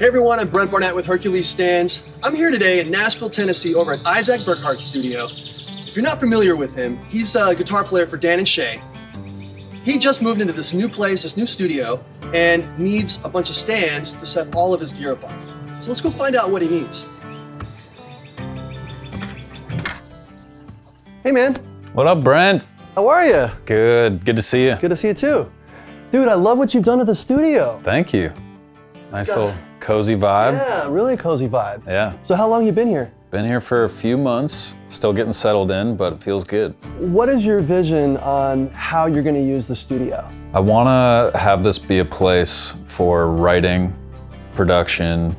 Hey everyone, I'm Brent Barnett with Hercules Stands. I'm here today in Nashville, Tennessee over at Isaac Burkhart's studio. If you're not familiar with him, he's a guitar player for Dan and Shay. He just moved into this new place, this new studio, and needs a bunch of stands to set all of his gear up on. So let's go find out what he needs. Hey man. What up, Brent? How are you? Good to see you. Good to see you too. Dude, I love what you've done to the studio. Thank you. Nice little cozy vibe. Yeah, really cozy vibe. Yeah. So how long you been here? Been here for a few months, still getting settled in, but it feels good. What is your vision on how you're gonna use the studio? I wanna have this be a place for writing, production,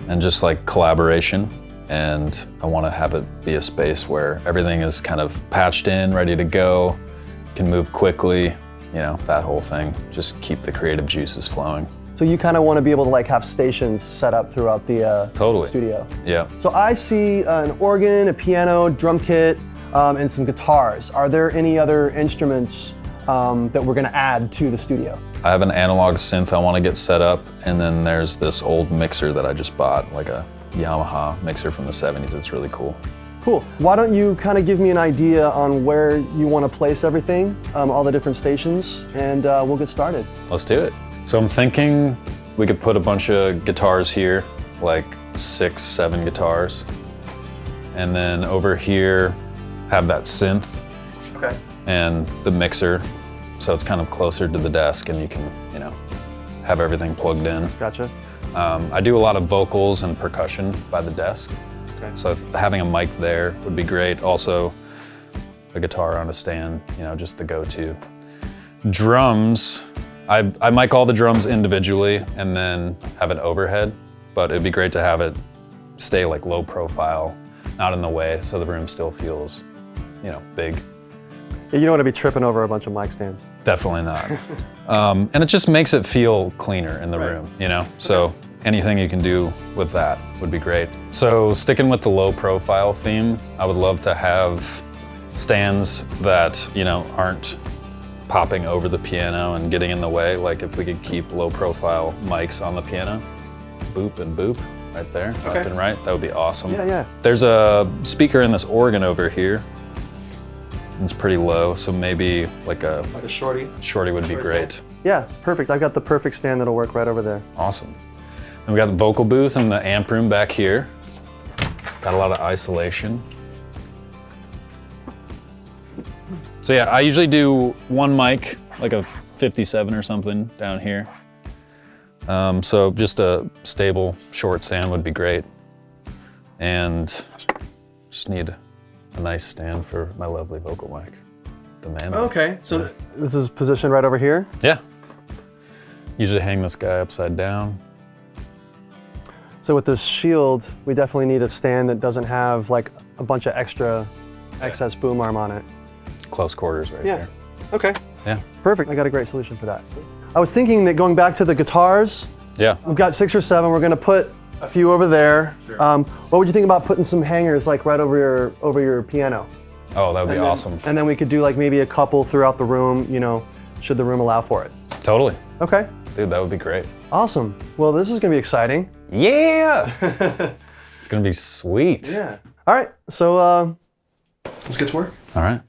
and just like collaboration. And I wanna have it be a space where everything is kind of patched in, ready to go, can move quickly, you know, that whole thing. Just keep the creative juices flowing. So you kind of want to be able to like have stations set up throughout the studio. Yeah. So I see an organ, a piano, drum kit, and some guitars. Are there any other instruments that we're going to add to the studio? I have an analog synth I want to get set up, and then there's this old mixer that I just bought, like a Yamaha mixer from the 70s. It's really cool. Cool. Why don't you kind of give me an idea on where you want to place everything, all the different stations, and we'll get started. Let's do it. So I'm thinking we could put a bunch of guitars here, like 6, 7 guitars. And then over here, have that synth. Okay. And the mixer. So it's kind of closer to the desk and you can, you know, have everything plugged in. Gotcha. I do a lot of vocals and percussion by the desk. Okay. So having a mic there would be great. Also, a guitar on a stand, you know, just the go-to. Drums. I mic all the drums individually and then have an overhead, but it'd be great to have it stay like low profile, not in the way, so the room still feels, you know, big. Yeah, you don't want to be tripping over a bunch of mic stands. Definitely not. And it just makes it feel cleaner in the room, you know? So anything you can do with that would be great. So sticking with the low profile theme, I would love to have stands that, you know, aren't popping over the piano and getting in the way. Like if we could keep low profile mics on the piano, boop and boop right there, left and right, that would be awesome. Yeah. There's a speaker in this organ over here. It's pretty low, so maybe like a shorty. Shorty would be great. Yeah, perfect. I've got the perfect stand that'll work right over there. Awesome. And we got the vocal booth and the amp room back here. Got a lot of isolation. So yeah, I usually do one mic, like a 57 or something down here. So just a stable short stand would be great. And just need a nice stand for my lovely vocal mic, the man. Okay, so this is positioned right over here? Yeah. Usually hang this guy upside down. So with this shield, we definitely need a stand that doesn't have like a bunch of excess boom arm on it. Close quarters right there. Okay. Yeah. Perfect. I got a great solution for that. I was thinking that going back to the guitars, Yeah. we've got 6 or 7. We're gonna put a few over there. Sure. What would you think about putting some hangers like right over your piano? Oh, that would be And then- awesome. And then we could do like maybe a couple throughout the room, you know, should the room allow for it. Totally. Okay. Dude, that would be great. Awesome. Well, this is gonna be exciting. Yeah. It's gonna be sweet. Yeah. All right. So let's get to work. All right.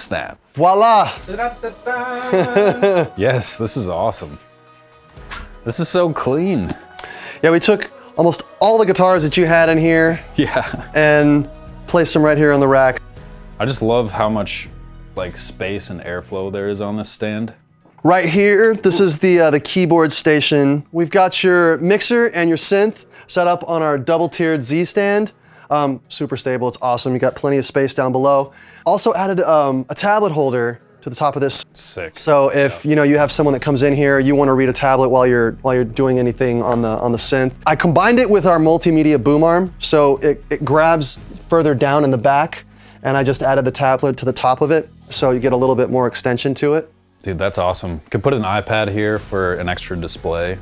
snap. Voila! Yes, this is awesome. This is so clean. Yeah, we took almost all the guitars that you had in here Yeah. and placed them right here on the rack. I just love how much like space and airflow there is on this stand. Right here, this is the keyboard station. We've got your mixer and your synth set up on our double-tiered Z stand. Super stable, it's awesome. You got plenty of space down below. Also added a tablet holder to the top of this. Sick. So if you have someone that comes in here, you want to read a tablet while you're doing anything on the synth. I combined it with our multimedia boom arm, so it grabs further down in the back, and I just added the tablet to the top of it, so you get a little bit more extension to it. Dude, that's awesome. Could put an iPad here for an extra display,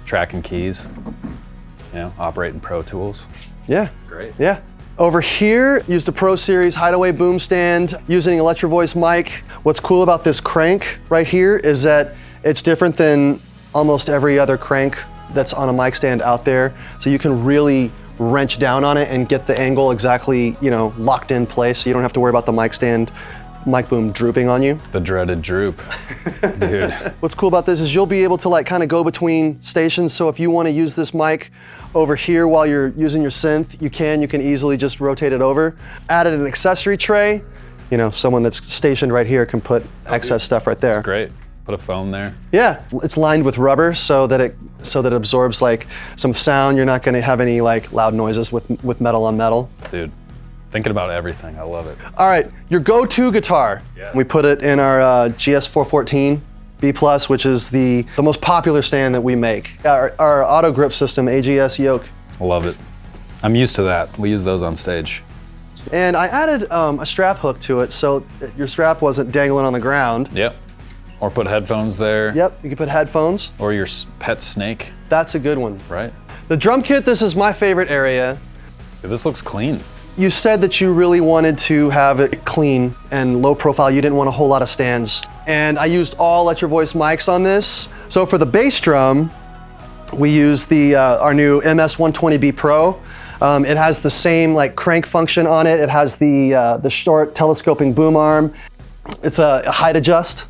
tracking keys, operating Pro Tools. Yeah. It's great. Yeah. Over here, used a Pro Series hideaway boom stand using Electro Voice mic. What's cool about this crank right here is that it's different than almost every other crank that's on a mic stand out there. So you can really wrench down on it and get the angle exactly, locked in place. So you don't have to worry about the mic boom drooping on you. The dreaded droop, dude. What's cool about this is you'll be able to kind of go between stations. So if you want to use this mic over here while you're using your synth, you can easily just rotate it over. Added an accessory tray. Someone that's stationed right here can put excess stuff right there. That's great. Put a phone there. Yeah, it's lined with rubber so that it absorbs some sound. You're not going to have any loud noises with metal on metal. Dude, thinking about everything. I love it. All right, your go-to guitar. Yeah. We put it in our GS414 B+, which is the most popular stand that we make. Our auto grip system, AGS yoke. I love it. I'm used to that. We use those on stage. And I added a strap hook to it so that your strap wasn't dangling on the ground. Yep. Or put headphones there. Yep, you can put headphones. Or your pet snake. That's a good one. Right? The drum kit, this is my favorite area. Dude, this looks clean. You said that you really wanted to have it clean and low profile. You didn't want a whole lot of stands. And I used all Electro Voice mics on this. So for the bass drum, we used our new MS-120B Pro. It has the same crank function on it. It has the short telescoping boom arm. It's a height adjust.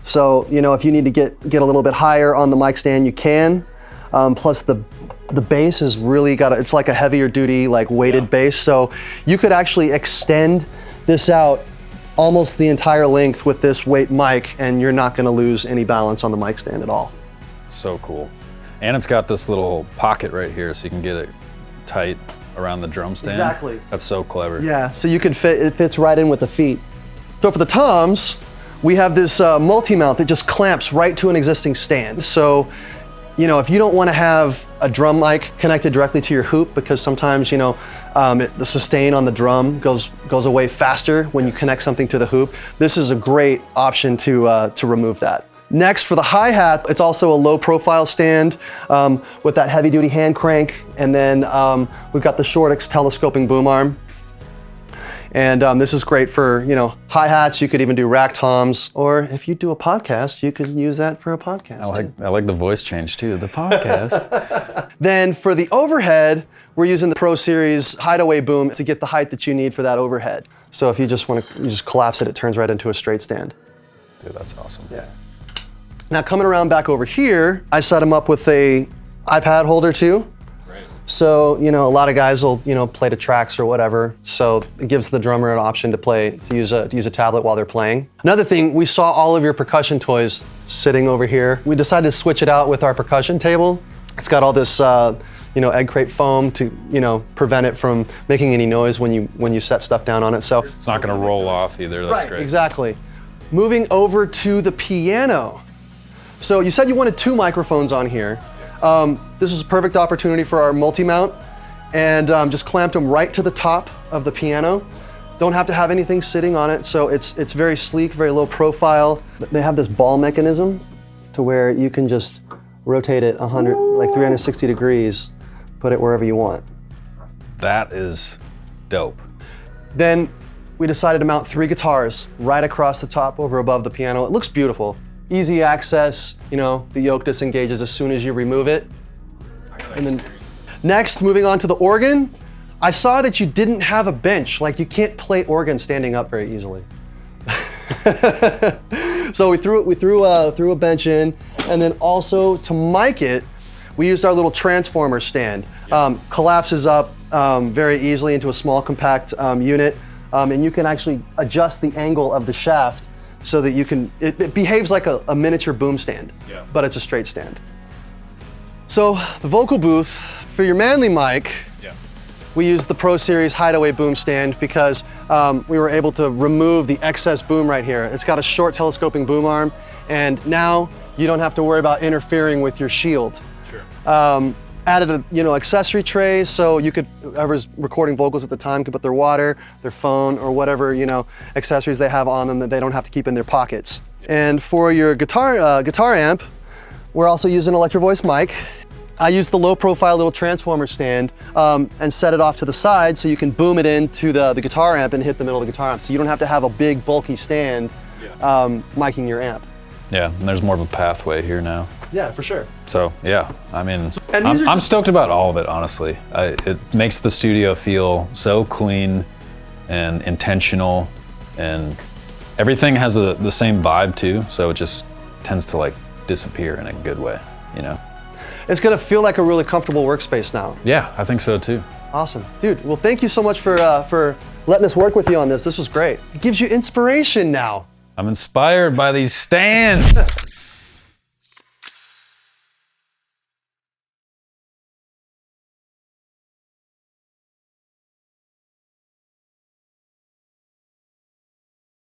So, if you need to get a little bit higher on the mic stand, you can. Plus the bass is really it's like a heavier duty, weighted bass. So you could actually extend this out almost the entire length with this weight mic, and you're not gonna lose any balance on the mic stand at all. So cool. And it's got this little pocket right here so you can get it tight around the drum stand. Exactly. That's so clever. Yeah, so it fits right in with the feet. So for the toms, we have this multi-mount that just clamps right to an existing stand. So, if you don't want to have a drum mic connected directly to your hoop, because sometimes, the sustain on the drum goes away faster when you connect something to the hoop, this is a great option to remove that. Next, for the hi-hat, it's also a low-profile stand with that heavy-duty hand crank, and then we've got the Shortix telescoping boom arm. And this is great for, hi-hats. You could even do rack toms, or if you do a podcast, you could use that for a podcast. I like the voice change too, the podcast. Then for the overhead, we're using the Pro Series hideaway boom to get the height that you need for that overhead. So if you just you just collapse it, it turns right into a straight stand. Dude, that's awesome. Yeah. Now coming around back over here, I set them up with a iPad holder too. So, a lot of guys will, play to tracks or whatever. So it gives the drummer an option to use a tablet while they're playing. Another thing, we saw all of your percussion toys sitting over here. We decided to switch it out with our percussion table. It's got all this, egg crate foam to, prevent it from making any noise when you set stuff down on it. So it's not gonna roll off either, that's great. Exactly. Moving over to the piano. So you said you wanted 2 microphones on here. This is a perfect opportunity for our multi-mount, and just clamped them right to the top of the piano. Don't have to have anything sitting on it, so it's very sleek, very low profile. They have this ball mechanism to where you can just rotate it 360 degrees, put it wherever you want. That is dope. Then we decided to mount 3 guitars right across the top over above the piano. It looks beautiful. Easy access, the yoke disengages as soon as you remove it. And then next, moving on to the organ, I saw that you didn't have a bench. You can't play organ standing up very easily. So we threw a bench in, and then also to mic it, we used our little transformer stand. Collapses up very easily into a small compact unit, and you can actually adjust the angle of the shaft so that you can, it behaves like a miniature boom stand, but it's a straight stand. So the vocal booth, for your Manly mic, we used the Pro Series Hideaway boom stand because we were able to remove the excess boom right here. It's got a short telescoping boom arm, and now you don't have to worry about interfering with your shield. Sure. Added a accessory tray, so you could, whoever's recording vocals at the time could put their water, their phone, or whatever accessories they have on them that they don't have to keep in their pockets. And for your guitar amp, we're also using an Electro Voice mic. I used the low profile little transformer stand and set it off to the side so you can boom it into the guitar amp and hit the middle of the guitar amp. So you don't have to have a big bulky stand miking your amp. Yeah, and there's more of a pathway here now. Yeah, for sure. So yeah, I mean, I'm stoked about all of it, honestly. It makes the studio feel so clean and intentional, and everything has the same vibe too, so it just tends to like disappear in a good way, It's gonna feel like a really comfortable workspace now. Yeah, I think so too. Awesome. Dude, well thank you so much for letting us work with you on this. This was great. It gives you inspiration now. I'm inspired by these stands.